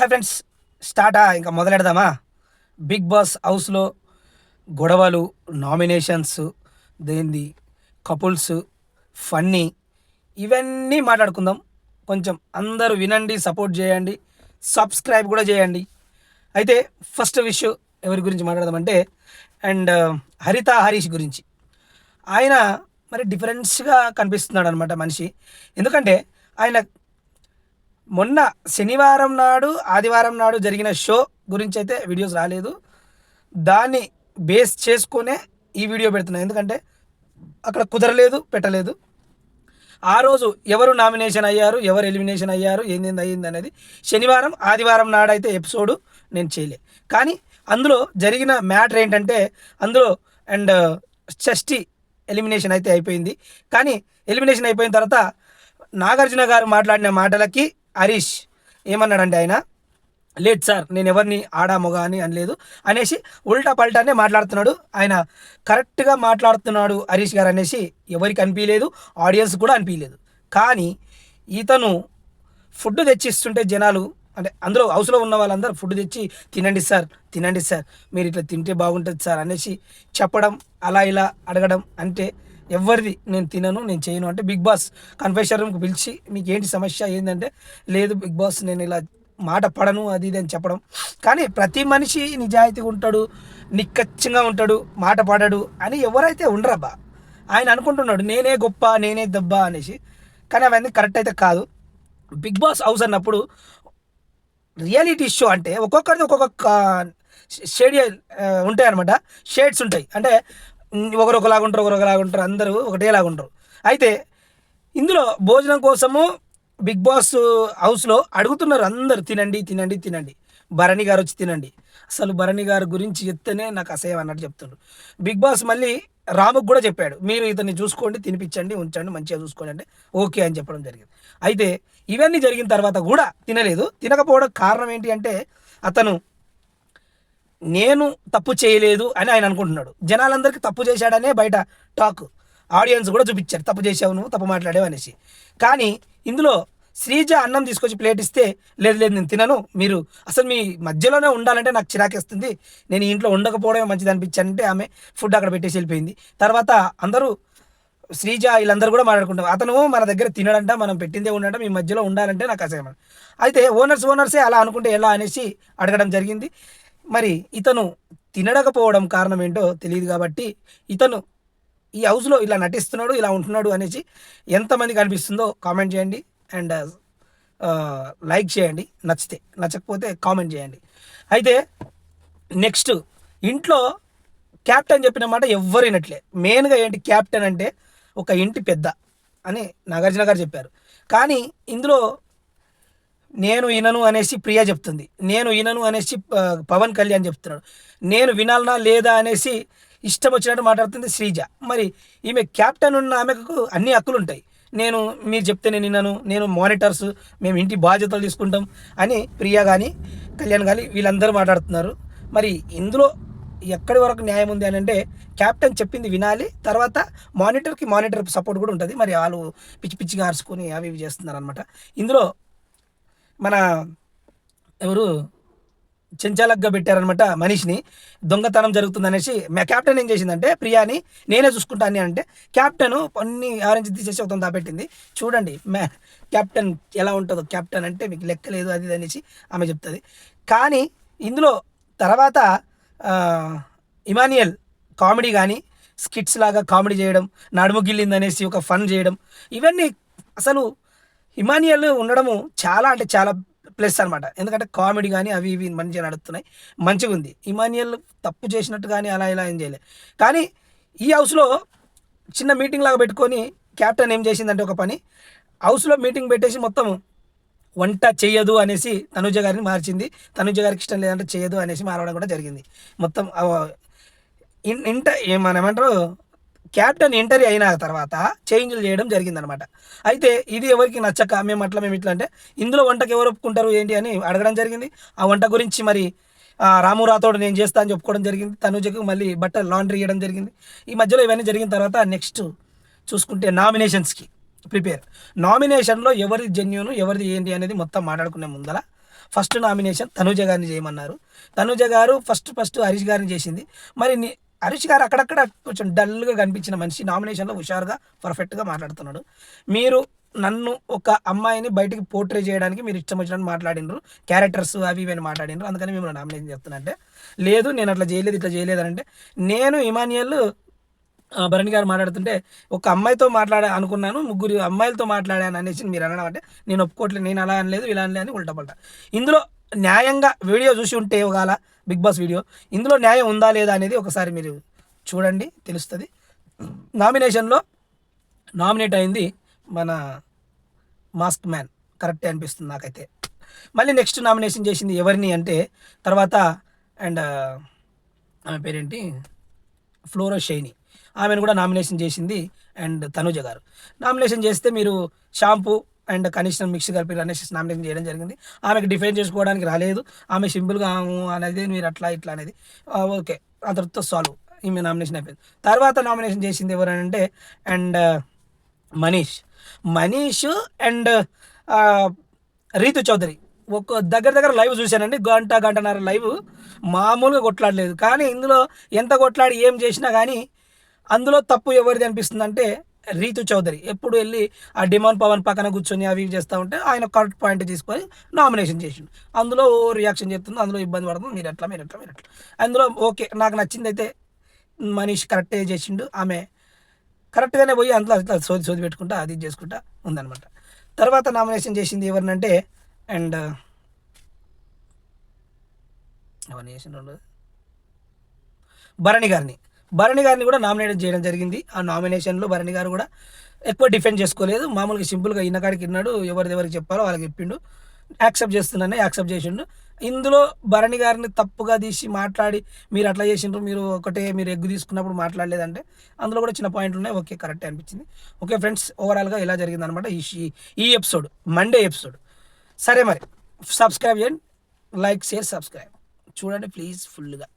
Hi friends, స్టార్టా ఇంకా మొదలెడదామా? Big boss హౌస్లో గొడవలు, నామినేషన్స్, దేంది కపుల్స్, ఫన్నీ, ఇవన్నీ మాట్లాడుకుందాం. కొంచెం అందరూ వినండి, సపోర్ట్ చేయండి, సబ్స్క్రైబ్ కూడా చేయండి. అయితే ఫస్ట్ విష్ ఎవరి గురించి మాట్లాడదామంటే అండ్ హరిత హరీష్ గురించి. ఆయన మరి డిఫరెన్స్గా కనిపిస్తున్నాడు అనమాట మనిషి. ఎందుకంటే ఆయన మొన్న శనివారం నాడు, ఆదివారం నాడు జరిగిన షో గురించి అయితే వీడియోస్ రాలేదు. దాన్ని బేస్ చేసుకునే ఈ వీడియో పెడుతున్నాను. ఎందుకంటే అక్కడ కుదరలేదు, పెట్టలేదు. ఆ రోజు ఎవరు నామినేషన్ అయ్యారు, ఎవరు ఎలిమినేషన్ అయ్యారు, ఏంది అయ్యింది అనేది శనివారం, ఆదివారం నాడైతే ఎపిసోడు నేను చేయలే. కానీ అందులో జరిగిన మ్యాటర్ ఏంటంటే అందులో అండ్ షష్ఠి ఎలిమినేషన్ అయితే అయిపోయింది. కానీ ఎలిమినేషన్ అయిపోయిన తర్వాత నాగార్జున గారు మాట్లాడిన మాటలకి హరీష్ ఏమన్నాడంటే ఆయన, లేదు సార్, నేను ఎవరిని ఆడా మొగ అని అనలేదు అనేసి ఉల్టా పల్టానే మాట్లాడుతున్నాడు. ఆయన కరెక్ట్గా మాట్లాడుతున్నాడు హరీష్ గారు అనేసి ఎవరికి అనిపించలేదు, ఆడియన్స్ కూడా అనిపించలేదు. కానీ ఇతను ఫుడ్ తెచ్చిస్తుంటే జనాలు, అంటే అందులో హౌస్లో ఉన్న వాళ్ళందరూ ఫుడ్ తెచ్చి తినండి సార్, తినండి సార్, మీరు ఇట్లా తింటే బాగుంటుంది సార్ అనేసి చెప్పడం, అలా ఇలా అడగడం. అంటే ఎవరిది నేను తినను, నేను చేయను అంటే బిగ్ బాస్ కన్ఫెషన్ రూమ్కి పిలిచి మీకు ఏంటి సమస్య ఏంటంటే, లేదు బిగ్ బాస్ నేను ఇలా మాట పడను అది ఇది అని చెప్పడం. కానీ ప్రతి మనిషి నిజాయితీగా ఉంటాడు, నిక్కచ్చంగా ఉంటాడు, మాట పడడు అని ఎవరైతే ఉండరబ్బా. ఆయన అనుకుంటున్నాడు నేనే గొప్ప, నేనే దెబ్బ అనేసి. కానీ అవన్నీ కరెక్ట్ అయితే కాదు. బిగ్ బాస్ హౌస్ అన్నప్పుడు రియాలిటీ షో అంటే ఒక్కొక్కరిది ఒక్కొక్క షేడ్ ఉంటాయి అనమాట. షేడ్స్ ఉంటాయి. అంటే ఒకరు ఒకలాగా ఉంటారు, ఒకరు ఒకలాగా ఉంటారు, అందరూ ఒకటేలాగా ఉంటారు. అయితే ఇందులో భోజనం కోసము బిగ్ బాస్ హౌస్లో అడుగుతున్నారు అందరు, తినండి తినండి తినండి. భరణి గారు వచ్చి తినండి. అసలు భరణి గారి గురించి చెప్తేనే నాకు అసహ్యం అన్నట్టు చెప్తుండ్రు. బిగ్ బాస్ మళ్ళీ రాముకు కూడా చెప్పాడు, మీరు ఇతన్ని చూసుకోండి, తినిపించండి, ఉంచండి, మంచిగా చూసుకోండి అంటే ఓకే అని చెప్పడం జరిగింది. అయితే ఇవన్నీ జరిగిన తర్వాత కూడా తినలేదు. తినకపోవడం కారణం ఏంటి అంటే అతను నేను తప్పు చేయలేదు అని ఆయన అనుకుంటున్నాడు. జనాలందరికీ తప్పు చేశాడనే బయట టాక్, ఆడియన్స్ కూడా చూపించారు తప్పు చేసావు, నువ్వు తప్పు మాట్లాడావు అనేసి. కానీ ఇందులో శ్రీజ అన్నం తీసుకొచ్చి ప్లేట్ ఇస్తే లేదు లేదు నేను తినను, మీరు అసలు మీ మధ్యలోనే ఉండాలంటే నాకు చిరాకేస్తుంది, నేను ఇంట్లో ఉండకపోవడమే మంచిది అనిపించానంటే ఆమె ఫుడ్ అక్కడ పెట్టేసి వెళ్ళిపోయింది. తర్వాత అందరూ శ్రీజ వీళ్ళందరూ కూడా మాట్లాడుకుంటాం, అతను మన దగ్గర తినడంట, మనం పెట్టిందే ఉండడం, మీ మధ్యలో ఉండాలంటే నాకు అసహ్యం. అయితే ఓనర్సే అలా అనుకుంటే ఎలా అనేసి అడగడం జరిగింది. మరి ఇతను తినడకపోవడం కారణం ఏంటో తెలియదు. కాబట్టి ఇతను ఈ హౌస్లో ఇలా నటిస్తున్నాడు, ఇలా ఉంటున్నాడు అనేసి ఎంతమందికి అనిపిస్తుందో కామెంట్ చేయండి. అండ్ లైక్ చేయండి నచ్చితే, నచ్చకపోతే కామెంట్ చేయండి. అయితే నెక్స్ట్, ఇంట్లో క్యాప్టెన్ చెప్పిన మాట ఎవ్వరు వినట్లే. మెయిన్గా ఏంటి, క్యాప్టెన్ అంటే ఒక ఇంటి పెద్ద అని నాగార్జున గారు చెప్పారు. కానీ ఇందులో నేను వినను అనేసి ప్రియా చెప్తుంది, నేను వినను అనేసి పవన్ కళ్యాణ్ చెప్తున్నాడు, నేను వినాలనా లేదా అనేసి ఇష్టం వచ్చినట్టు మాట్లాడుతుంది శ్రీజ. మరి ఈమె క్యాప్టెన్ ఉన్న ఆమెకు అన్ని హక్కులు ఉంటాయి. నేను మీరు చెప్తే నేను విన్నాను, నేను మానిటర్స్, మేము ఇంటి బాధ్యతలు తీసుకుంటాం అని ప్రియా కానీ కళ్యాణ్ కానీ వీళ్ళందరూ మాట్లాడుతున్నారు. మరి ఇందులో ఎక్కడి వరకు న్యాయం ఉంది అని అంటే క్యాప్టెన్ చెప్పింది వినాలి, తర్వాత మానిటర్ సపోర్ట్ కూడా ఉంటుంది. మరి వాళ్ళు పిచ్చి పిచ్చిగా ఆర్చుకొని అవి ఇవి చేస్తున్నారు అనమాట. ఇందులో మన ఎవరు చెంచాలగ్గా పెట్టారనమాట మనిషిని, దొంగతనం జరుగుతుందనేసి క్యాప్టెన్ ఏం చేసిందంటే ప్రియాని నేనే చూసుకుంటా అని అంటే క్యాప్టెన్ కొన్ని ఆరెంజ్ తీసేసి ఒక దాపెట్టింది. చూడండి క్యాప్టెన్ ఎలా ఉంటుందో, క్యాప్టెన్ అంటే మీకు లెక్కలేదు అది ఇది అనేసి ఆమె చెప్తుంది. కానీ ఇందులో తర్వాత ఇమానియల్ కామెడీ కానీ స్కిట్స్ లాగా కామెడీ చేయడం, నడుము గిల్లిందనేసి ఒక ఫన్ చేయడం, ఇవన్నీ అసలు ఇమానియల్ ఉండడము చాలా అంటే చాలా ప్లస్ అనమాట. ఎందుకంటే కామెడీ కానీ అవి ఇవి మంచిగా నడుస్తున్నాయి, మంచిగా ఉంది. ఇమానియల్ తప్పు చేసినట్టు కానీ అలా ఇలా ఏం చేయలే. కానీ ఈ హౌస్లో చిన్న మీటింగ్ లాగా పెట్టుకొని క్యాప్టెన్ ఏం చేసిందంటే ఒక పని, హౌస్లో మీటింగ్ పెట్టేసి మొత్తం వంట చేయదు అనేసి తనుజ గారిని మార్చింది. తనుజ గారికి ఇష్టం లేదంటే చేయదు అనేసి మారవడం కూడా జరిగింది. మొత్తం మనం ఏమంటారు, క్యాప్టెన్ ఎంట్రీ అయిన తర్వాత చేంజ్లు చేయడం జరిగిందనమాట. అయితే ఇది ఎవరికి నచ్చక మేము ఇట్లా అంటే ఇందులో వంటకు ఎవరు ఒప్పుకుంటారు ఏంటి అని అడగడం జరిగింది. ఆ వంట గురించి మరి రాము రాథోడ్ నేను చేస్తా అని చెప్పుకోవడం జరిగింది. తనుజకు మళ్ళీ బట్టలు లాండ్రీ ఇవ్వడం జరిగింది. ఈ మధ్యలో ఇవన్నీ జరిగిన తర్వాత నెక్స్ట్ చూసుకుంటే నామినేషన్స్కి ప్రిపేర్. నామినేషన్లో ఎవరిది జెన్యూన్, ఎవరిది ఏంటి అనేది మొత్తం మాట్లాడుకునే ముందర ఫస్ట్ నామినేషన్ తనూజ గారిని చేయమన్నారు. తనూజ గారు ఫస్ట్ హరీష్ గారిని చేసింది. మరి హరీష్ గారు అక్కడక్కడ కొంచెం డల్గా కనిపించిన మనిషి నామినేషన్లో హుషారుగా పర్ఫెక్ట్గా మాట్లాడుతున్నాడు. మీరు నన్ను ఒక అమ్మాయిని బయటికి పోర్ట్రే చేయడానికి మీరు ఇష్టం వచ్చినట్టు మాట్లాడినారు, క్యారెక్టర్స్ అవి ఇవన్నీ మాట్లాడినారు, అందుకని మిమ్మల్ని నామినేషన్ చేస్తున్నంటే, లేదు నేను అట్లా చేయలేదు ఇట్లా చేయలేదు అని అంటే, నేను ఇమాన్యుయల్ భరణి గారు మాట్లాడుతుంటే ఒక అమ్మాయితో అనుకున్నాను, 3 అమ్మాయిలతో మాట్లాడాను అనేసి మీరు అనడం అంటే నేను ఒప్పుకోవట్లేదు. నేను అలా అనలేదు, ఇలా అనలేదు అని ఉల్టపల్ట. ఇందులో న్యాయంగా వీడియో చూసి ఉంటే ఒకవేళ బిగ్ బాస్ వీడియో ఇందులో న్యాయం ఉందా లేదా అనేది ఒకసారి మీరు చూడండి, తెలుస్తుంది. నామినేషన్లో నామినేట్ అయింది మన మాస్క్ మ్యాన్, కరెక్టే అనిపిస్తుంది నాకైతే. మళ్ళీ నెక్స్ట్ నామినేషన్ చేసింది ఎవరిని అంటే తర్వాత అండ్ ఆమె పేరేంటి, ఫ్లోరో షైని, ఆమెను కూడా నామినేషన్ చేసింది అండ్ తనూజ గారు. నామినేషన్ చేస్తే మీరు షాంపూ అండ్ కనీసం మిక్స్ కలిపి అనేసి నామినేషన్ చేయడం జరిగింది. ఆమెకు డిఫైన్ చేసుకోవడానికి రాలేదు, ఆమె సింపుల్గా అనేది మీరు అట్లా ఇట్లా అనేది ఓకే, అంతటితో సాల్వ్, ఈమె నామినేషన్ అయిపోయింది. తర్వాత నామినేషన్ చేసింది ఎవరంటే అండ్ మనీష్ అండ్ రీతు చౌదరి. ఒక దగ్గర లైవ్ చూశానండి, గంటన్నర లైవ్, మామూలుగా కొట్లాడలేదు. కానీ ఇందులో ఎంత కొట్లాడి ఏం చేసినా కానీ అందులో తప్పు ఎవరిది అనిపిస్తుంది అంటే రీతు చౌదరి. ఎప్పుడు వెళ్ళి ఆ డిమాండ్ పవన్ పక్కన కూర్చొని అవి చేస్తూ ఉంటే ఆయన కరెక్ట్ పాయింట్ తీసుకొని నామినేషన్ చేసిండు. అందులో రియాక్షన్ చెప్తుంది, అందులో ఇబ్బంది పడుతుంది, మీరు ఎట్లా. అందులో ఓకే, నాకు నచ్చింది అయితే మనీష్ కరెక్టే చేసిండు, ఆమె కరెక్ట్గానే పోయి అందులో అట్లా సోది పెట్టుకుంటా అది చేసుకుంటా ఉందన్నమాట. తర్వాత నామినేషన్ చేసింది ఎవరినంటే అండ్ భరణి గారిని కూడా నామినేట్ చేయడం జరిగింది. ఆ నామినేషన్లో భరణి గారు కూడా ఎక్కువ డిఫెండ్ చేసుకోలేదు, మామూలుగా సింపుల్గా ఇన్నకాడికి విన్నాడు, ఎవరికి చెప్పాలో వాళ్ళకి చెప్పిండు, యాక్సెప్ట్ యాక్సెప్ట్ చేసిండు. ఇందులో భరణి గారిని తప్పుగా తీసి మాట్లాడి మీరు అట్లా చేసిండ్రు, మీరు ఎగ్గు తీసుకున్నప్పుడు మాట్లాడలేదంటే అందులో కూడా చిన్న పాయింట్లు ఉన్నాయి. ఓకే, కరెక్టే అనిపించింది. ఓకే ఫ్రెండ్స్, ఓవరాల్గా ఇలా జరిగిందనమాట ఈ ఎపిసోడ్, మండే ఎపిసోడ్. సరే మరి సబ్స్క్రైబ్ చేయండి, లైక్ షేర్ సబ్స్క్రైబ్ చూడండి ప్లీజ్ ఫుల్గా.